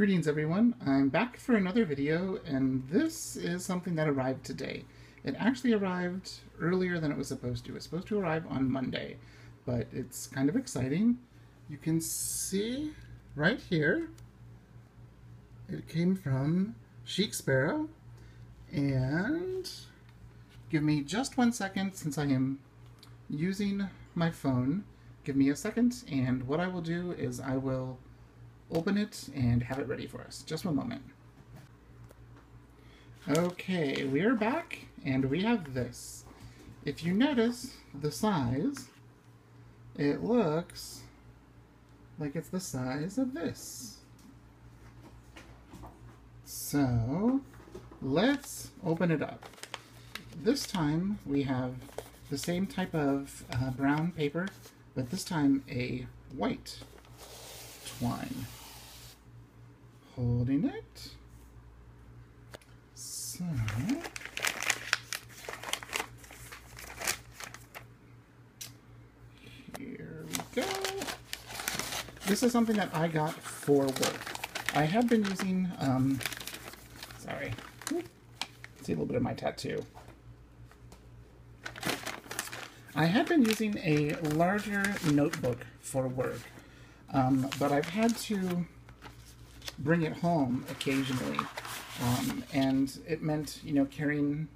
Greetings everyone, I'm back for another video, and this is something that arrived today. It actually arrived earlier than it was supposed to. It was supposed to arrive on Monday, but it's kind of exciting. You can see right here, it came from Chic Sparrow, and give me just 1 second since I am using my phone. Give me a second, and what I will do is I will open it and have it ready for us. Just 1 moment. Okay, we are back, and we have this. If you notice the size, it looks like it's the size of this. So, let's open it up. This time we have the same type of brown paper, but this time a white twine. Holding it. So, here we go. This is something that I got for work. I have been using, sorry, see a little bit of my tattoo. I had been using a larger notebook for work, but I've had to bring it home occasionally, and it meant, you know, carrying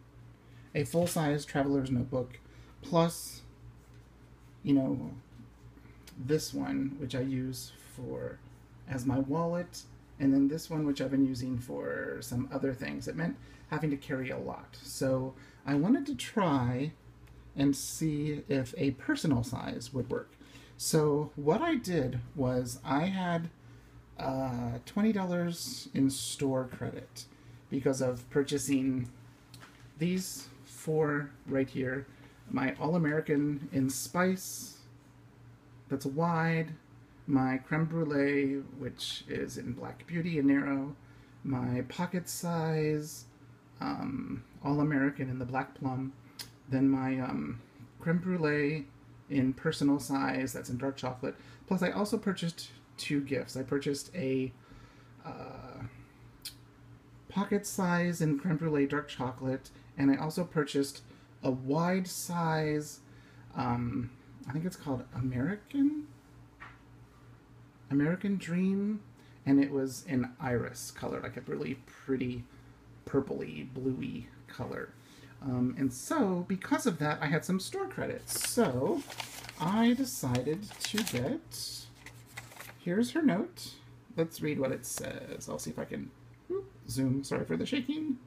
a full-size traveler's notebook, plus, you know, this one, which I use for as my wallet, and then this one, which I've been using for some other things. It meant having to carry a lot. So I wanted to try and see if a personal size would work. So what I did was I had $20 in store credit because of purchasing these 4 right here. My All-American in Spice, that's wide, my Creme Brulee, which is in Black Beauty and narrow, my pocket size, All-American in the Black Plum, then my Creme Brulee in personal size, that's in dark chocolate. Plus I also purchased 2 gifts. I purchased a pocket size in Creme Brulee dark chocolate, and I also purchased a wide size, I think it's called American Dream, and it was in iris color, like a really pretty purpley, bluey color. And so, because of that, I had some store credits. So, I decided to get, here's her note. Let's read what it says. I'll see if I can zoom. Sorry for the shaking.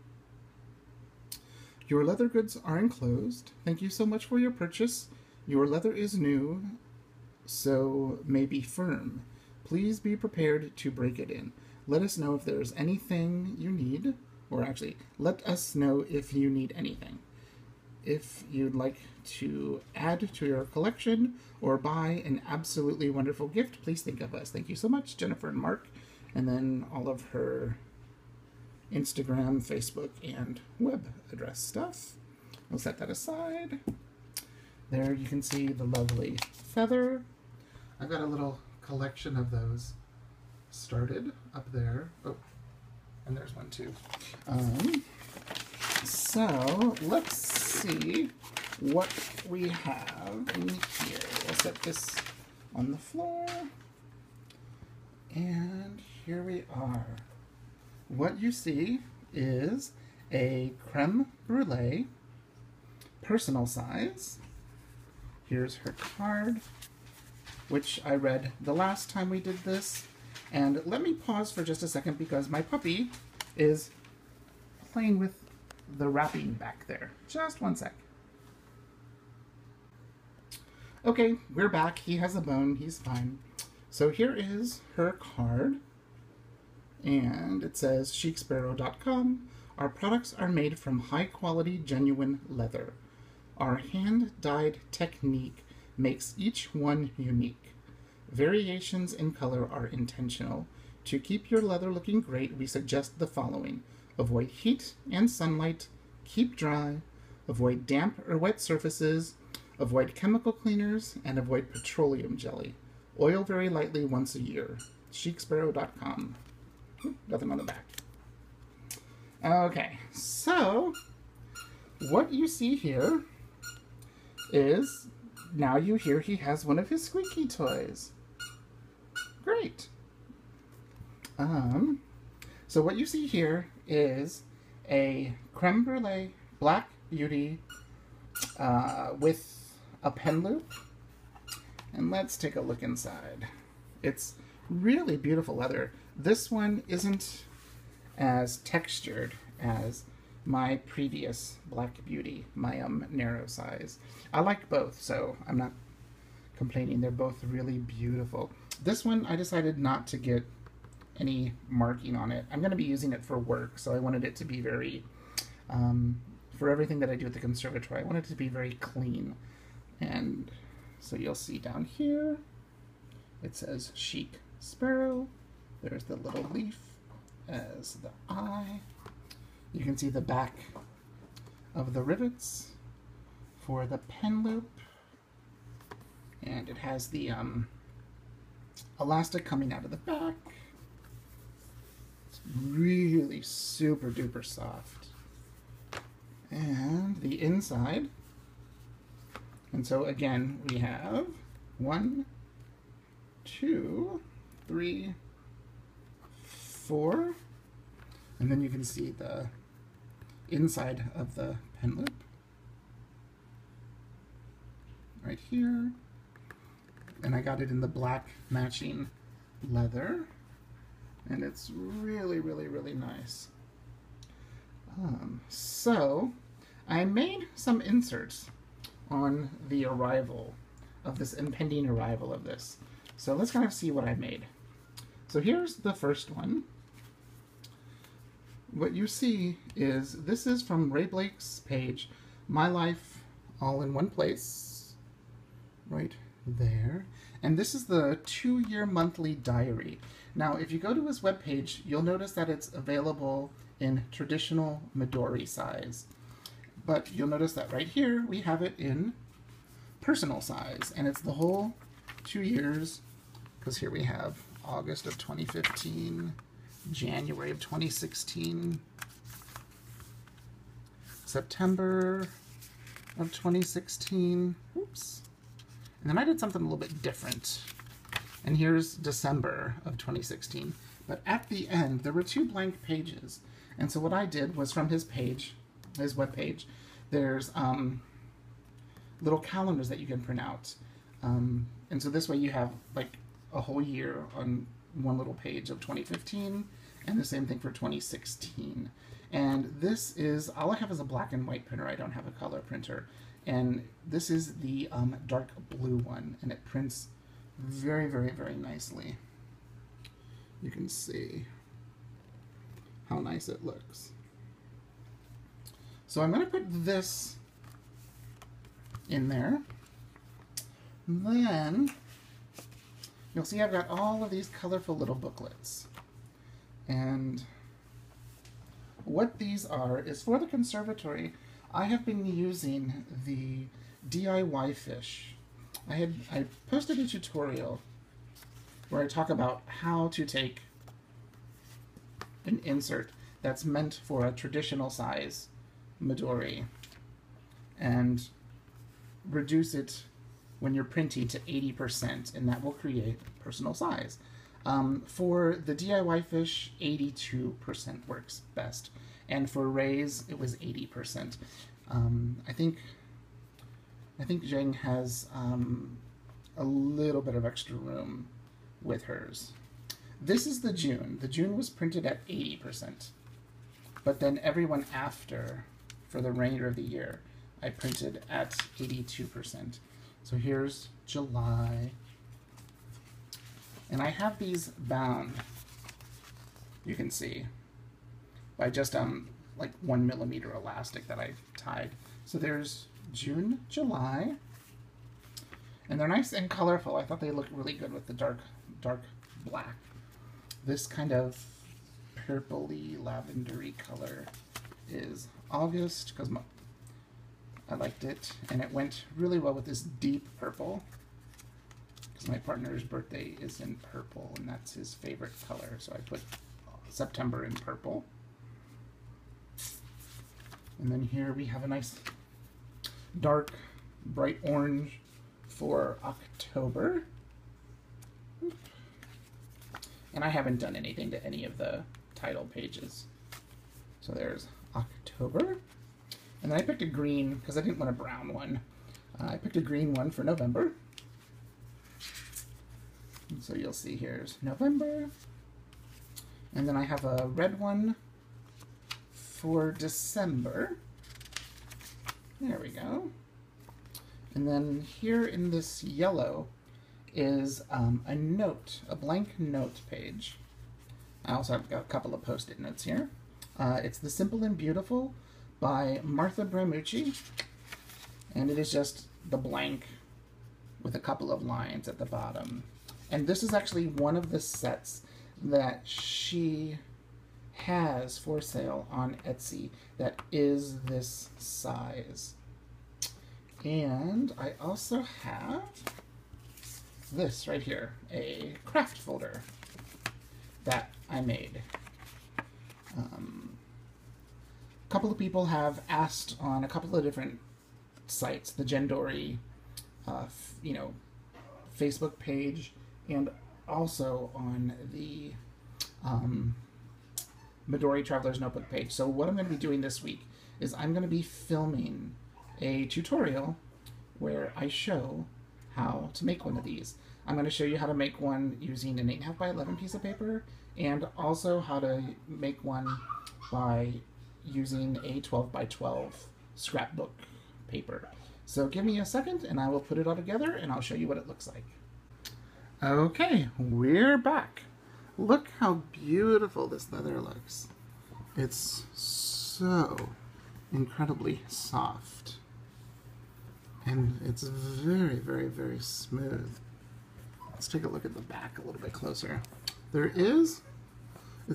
Your leather goods are enclosed. Thank you so much for your purchase. Your leather is new, so may be firm. Please be prepared to break it in. Let us know if there's anything you need. Or actually, let us know if you need anything. If you'd like to add to your collection or buy an absolutely wonderful gift, please think of us. Thank you so much, Jennifer and Mark. And then all of her Instagram, Facebook, and web address stuff. We'll set that aside. There you can see the lovely feather. I've got a little collection of those started up there. Oh. And there's one too. So let's see what we have in here. We'll set this on the floor. And here we are. What you see is a Creme Brulee personal size. Here's her card, which I read the last time we did this. And let me pause for just a second because my puppy is playing with the wrapping back there. Just 1 sec. Okay, we're back. He has a bone. He's fine. So here is her card. And it says chicsparrow.com. Our products are made from high-quality, genuine leather. Our hand-dyed technique makes each one unique. Variations in color are intentional. To keep your leather looking great, we suggest the following. Avoid heat and sunlight, keep dry, avoid damp or wet surfaces, avoid chemical cleaners, and avoid petroleum jelly. Oil very lightly once a year. chicsparrow.com. Nothing on the back. Okay, so what you see here is now you hear he has one of his squeaky toys. Great. So what you see here is a Creme Brulee Black Beauty with a pen loop. And let's take a look inside. It's really beautiful leather. This one isn't as textured as my previous Black Beauty, my narrow size. I like both, so I'm not complaining. They're both really beautiful. This one, I decided not to get any marking on it. I'm going to be using it for work, so I wanted it to be very, for everything that I do at the conservatory, I want it to be very clean. And so you'll see down here, it says Chic Sparrow. There's the little leaf as the eye. You can see the back of the rivets for the pen loop. And it has the elastic coming out of the back. It's really super duper soft. And the inside. And so again, we have 1, 2, 3, 4. And then you can see the inside of the pen loop right here. And I got it in the black matching leather. And it's really, really, really nice. So I made some inserts on the arrival of this, impending arrival of this. So let's kind of see what I made. So here's the first one. What you see is, this is from Ray Blake's page, My Life All in One Place, right there. And this is the 2-year monthly diary. Now, if you go to his webpage, you'll notice that it's available in traditional Midori size. But you'll notice that right here, we have it in personal size. And it's the whole 2 years, because here we have August of 2015, January of 2016, September of 2016, oops. And then I did something a little bit different. And here's December of 2016. But at the end, there were 2 blank pages. And so what I did was, from his page, his webpage, there's little calendars that you can print out. And so this way you have like a whole year on one little page of 2015, and the same thing for 2016. And this is, all I have is a black and white printer. I don't have a color printer. And this is the dark blue one, and it prints very, very, very nicely. You can see how nice it looks. So I'm going to put this in there. Then you'll see I've got all of these colorful little booklets. And what these are is, for the conservatory, I have been using the DIY fish. I posted a tutorial where I talk about how to take an insert that's meant for a traditional size Midori and reduce it when you're printing to 80%, and that will create personal size. For the DIY fish, 82% works best, and for Ray's, it was 80%. I think Zheng has a little bit of extra room with hers. This is the June. The June was printed at 80%, but then everyone after, for the remainder of the year, I printed at 82%. So here's July. And I have these bound, you can see, by just like 1 millimeter elastic that I tied. So there's June, July, and they're nice and colorful. I thought they looked really good with the dark black. This kind of purpley, lavendery color is August, because I liked it, and it went really well with this deep purple, because my partner's birthday is in purple, and that's his favorite color, so I put September in purple. And then here we have a nice dark, bright orange for October. And I haven't done anything to any of the title pages. So there's October. And then I picked a green because I didn't want a brown one. I picked a green one for November. And so you'll see here's November. And then I have a red one for December. There we go. And then here in this yellow is a note, a blank note page. I also have got a couple of post-it notes here. It's The Simple and Beautiful by Marsia Bramucci. And it is just the blank with a couple of lines at the bottom. And this is actually one of the sets that she has for sale on Etsy that is this size. And I also have this right here, a craft folder that I made. A couple of people have asked on a couple of different sites, the Jendori, Facebook page, and also on the Midori Traveler's Notebook page. So what I'm going to be doing this week is I'm going to be filming a tutorial where I show how to make one of these. I'm going to show you how to make one using an 8.5 by 11 piece of paper, and also how to make one by using a 12 by 12 scrapbook paper. So give me a second and I will put it all together and I'll show you what it looks like. Okay, we're back. Look how beautiful this leather looks. It's so incredibly soft. And it's very, very, very smooth. Let's take a look at the back a little bit closer. It's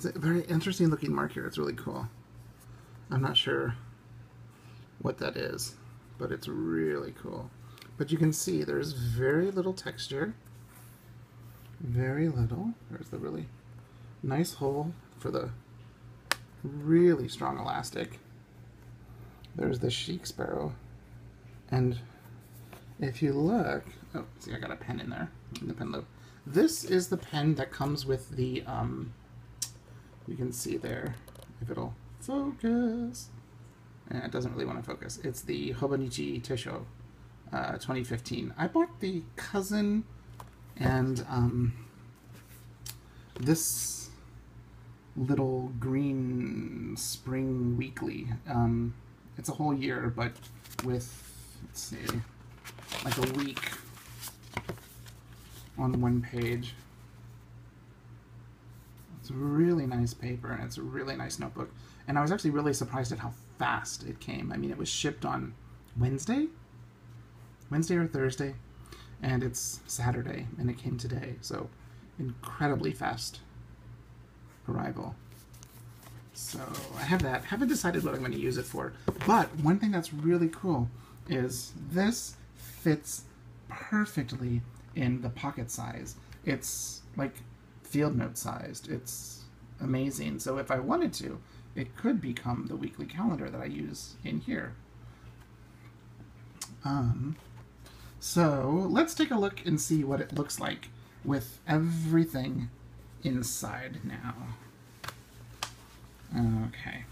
a very interesting looking mark here. It's really cool. I'm not sure what that is, but it's really cool. But you can see there's very little texture. Very little. There's the really nice hole for the really strong elastic. There's the Chic Sparrow. And if you look, oh, see, I got a pen in there, in the pen loop. This is the pen that comes with the, you can see there, if it'll focus. It doesn't really want to focus. It's the Hobonichi Teisho 2015. I bought the cousin and this little green spring weekly. It's a whole year, but with, let's see, like a week on one page. It's a really nice paper and it's a really nice notebook. And I was actually really surprised at how fast it came. I mean, it was shipped on Wednesday or Thursday, and it's Saturday, and it came today. So incredibly fast arrival. So I have that. Haven't decided what I'm going to use it for. But one thing that's really cool is this fits perfectly in the pocket size. It's like field note sized. It's amazing. So if I wanted to, it could become the weekly calendar that I use in here. So let's take a look and see what it looks like with everything inside now. Okay.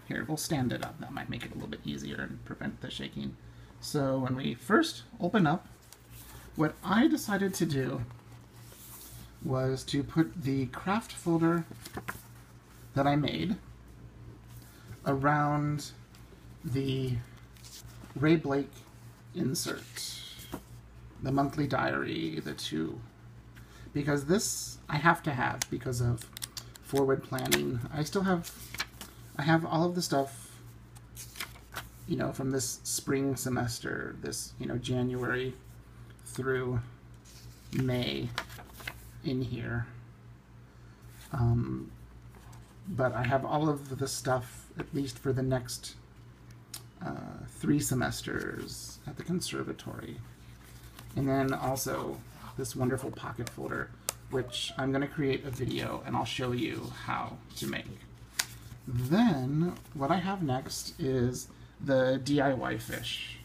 Here, we'll stand it up. That might make it a little bit easier and prevent the shaking. So when we first open up, what I decided to do was to put the craft folder that I made around the Ray Blake insert, the monthly diary, the two, because this I have to have because of forward planning. I have all of the stuff, you know, from this spring semester, this, you know, January through May in here. But I have all of the stuff, at least for the next 3 semesters at the conservatory. And then also this wonderful pocket folder which I'm going to create a video and I'll show you how to make. Then what I have next is the DIY fish.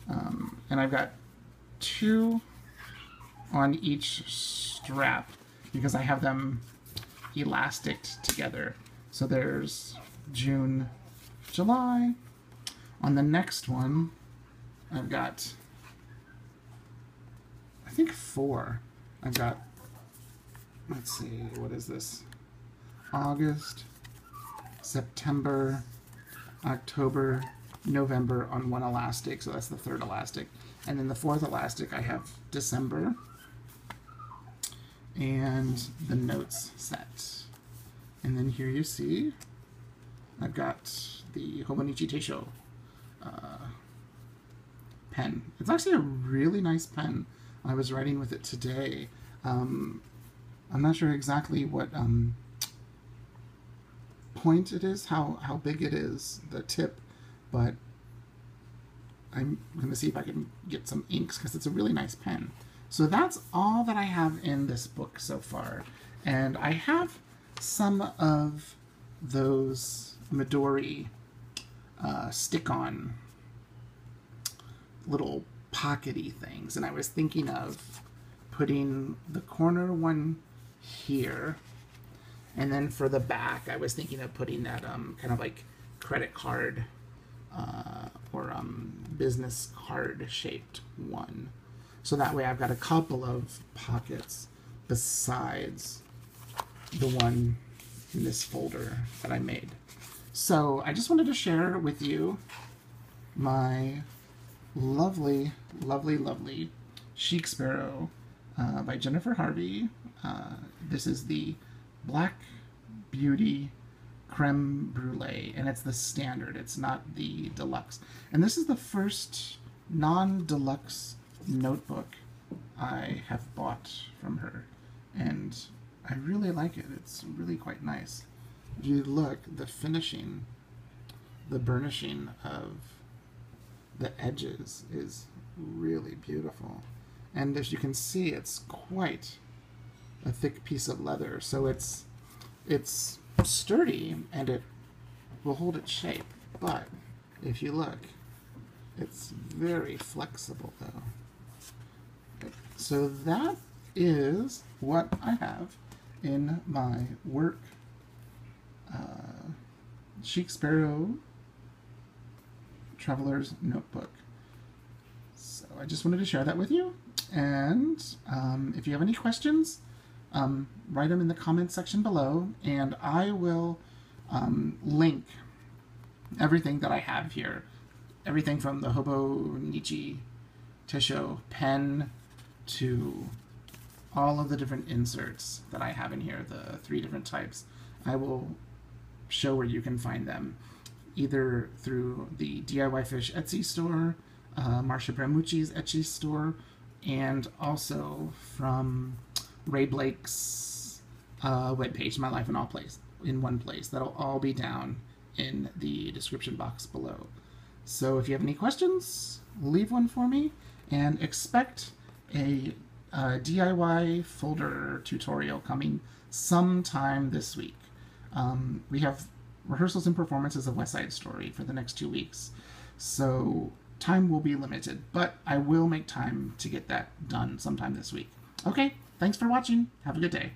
And I've got 2 on each strap because I have them elasticed together. So there's June, July. On the next one, I've got, I think 4. I've got, let's see, what is this? August, September, October, November on one elastic, so that's the 3rd elastic. And then the 4th elastic I have December and the notes set. And then here you see I've got the Hobonichi Teisho pen. It's actually a really nice pen. I was writing with it today. I'm not sure exactly what point it is, how big it is, the tip, but I'm going to see if I can get some inks because it's a really nice pen. So that's all that I have in this book so far. And I have some of those Midori stick-on little pockety things. And I was thinking of putting the corner one here. And then for the back, I was thinking of putting that kind of like credit card or business card shaped one. So that way I've got a couple of pockets besides the one in this folder that I made. So I just wanted to share with you my lovely, lovely, lovely Chic Sparrow by Jennifer Harvey. This is the Black Beauty Creme Brulee, and it's the standard. It's not the deluxe. And this is the first non-deluxe notebook I have bought from her, and I really like it. It's really quite nice. If you look, the finishing, the burnishing of the edges is really beautiful. And as you can see, it's quite a thick piece of leather, so it's sturdy and it will hold its shape. But if you look, it's very flexible though. So that is what I have in my work Chic Sparrow Traveler's Notebook. So I just wanted to share that with you. And if you have any questions, write them in the comments section below, and I will link everything that I have here. Everything from the Hobonichi Teisho pen to all of the different inserts that I have in here, the 3 different types. I will show where you can find them, either through the DIY Fish Etsy store, Marsia Bramucci's Etsy store, and also from Ray Blake's webpage, My Life in All Place, in one place. That'll all be down in the description box below. So if you have any questions, leave one for me, and expect a DIY folder tutorial coming sometime this week. We have rehearsals and performances of West Side Story for the next 2 weeks, so time will be limited, but I will make time to get that done sometime this week. Okay, thanks for watching. Have a good day.